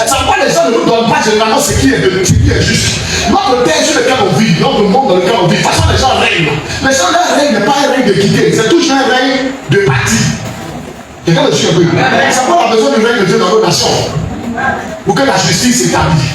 Ça ne pas les gens ne nous donnent pas généralement ce qui est juste. Notre terre sur lequel on vit, notre monde dans lequel on vit, de toute façon les gens règnent. Les gens, leur règne n'est pas un règne d'équité, c'est toujours un règne de parti. Quelqu'un le suit un peu. Ça peut avoir besoin du règne de Dieu dans nos nations pour que la justice s'établisse.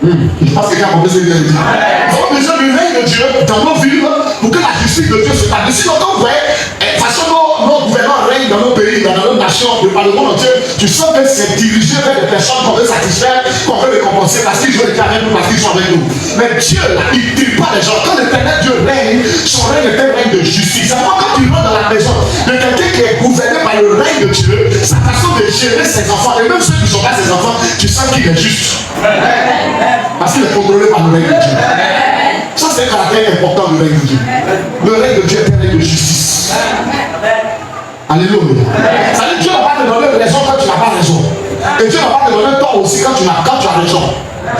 Je pense que quelqu'un a compris ce que je veux dire. Nous avons besoin du règne de Dieu dans nos villes pour que la justice de Dieu s'établisse. Sinon, quand vous voyez, de toute façon, nos gouvernants règnent dans nos pays, dans nos nations, par le monde entier, tu sens que c'est dirigé vers des personnes qu'on veut satisfaire, qu'on veut récompenser parce qu'ils veulent être avec nous, parce qu'ils sont avec nous. Mais Dieu, là, il ne tue pas les gens. Quand l'éternel Dieu règne, son règne est un règne de justice. C'est quand tu rentres dans la maison de quelqu'un qui est gouverné par le règne de Dieu, sa façon de gérer ses enfants, et même ceux qui ne sont pas ses enfants, tu sens qu'il est juste. Parce qu'il est contrôlé par le règne de Dieu. Ça, c'est un caractère important du règne de Dieu. Le règne de Dieu est un règne de justice. Alléluia. Ça veut dire que Dieu ne va pas te donner raison quand tu n'as pas raison. Et Dieu ne va pas te donner tort aussi quand tu as raison.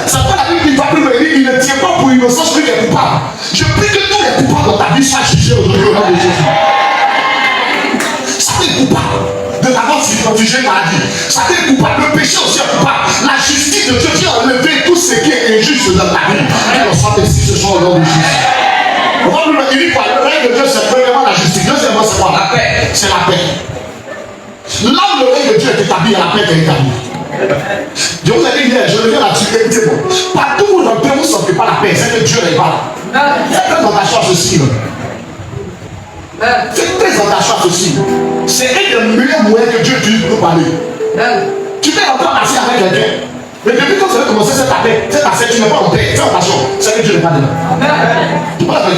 C'est pas la Bible qui va plus me dire, il ne tient pas pour innocence celui qui est coupable. Je prie que tous les coupables dans ta vie soient jugés aujourd'hui au nom de Jésus. Ça t'est coupable de t'avoir figé maladie. Ça t'est coupable. Le péché aussi est coupable. La justice de Dieu qui a enlevé tout ce qui est injuste dans ta vie. Et on soit ici ce soir au nom de Jésus. Il dit quoi? Le règne de Dieu, c'est premièrement la justice. Deuxièmement, c'est quoi? La paix. C'est la paix. Là où le règne de Dieu est établi, il y a la paix qui est établie. Je vous ai dit hier, je reviens là-dessus, écoutez-moi. Partout où vous entrez, vous ne sentez pas la paix, c'est que Dieu n'est pas là. Faites dans ta choix aussi. Faites très dans ta choix aussi. C'est un des meilleurs moyens que Dieu utilise pour nous parler. Tu peux entrer en affaire avec quelqu'un. Mais depuis quand tu as commencé cette affaire, tu n'es pas en paix. Fais attention, c'est que Dieu n'est pas dedans. Tu peux la faire.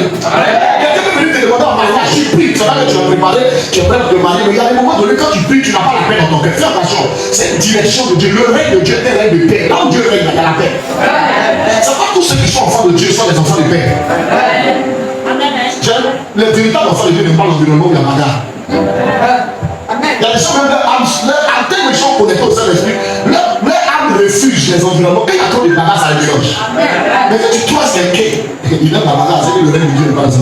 Quelqu'un peut venir te demander en mariage, tu pries, c'est là que tu vas préparer, tu es prêt pour te marier. Mais il y a des moments donnés, quand tu pries, tu n'as pas la paix dans ton cœur. Fais attention, c'est une direction de Dieu. Le règne de Dieu est un règne de paix. Là où Dieu règne, il y a la paix. C'est pas tous ceux qui sont enfants de Dieu sont des enfants de paix. Les véritables enfants de Dieu n'aiment pas l'environnement où il y a bagarre. Il y a des gens, même leur âme, tellement ils sont connectés au Saint-Esprit, leur âme refuge les environnements. Quand il y a trop de bagarre, ça les dérange. Mais quand tu croises quelqu'un, il aime la bagarre, c'est que le règne de Dieu n'est pas dans ça.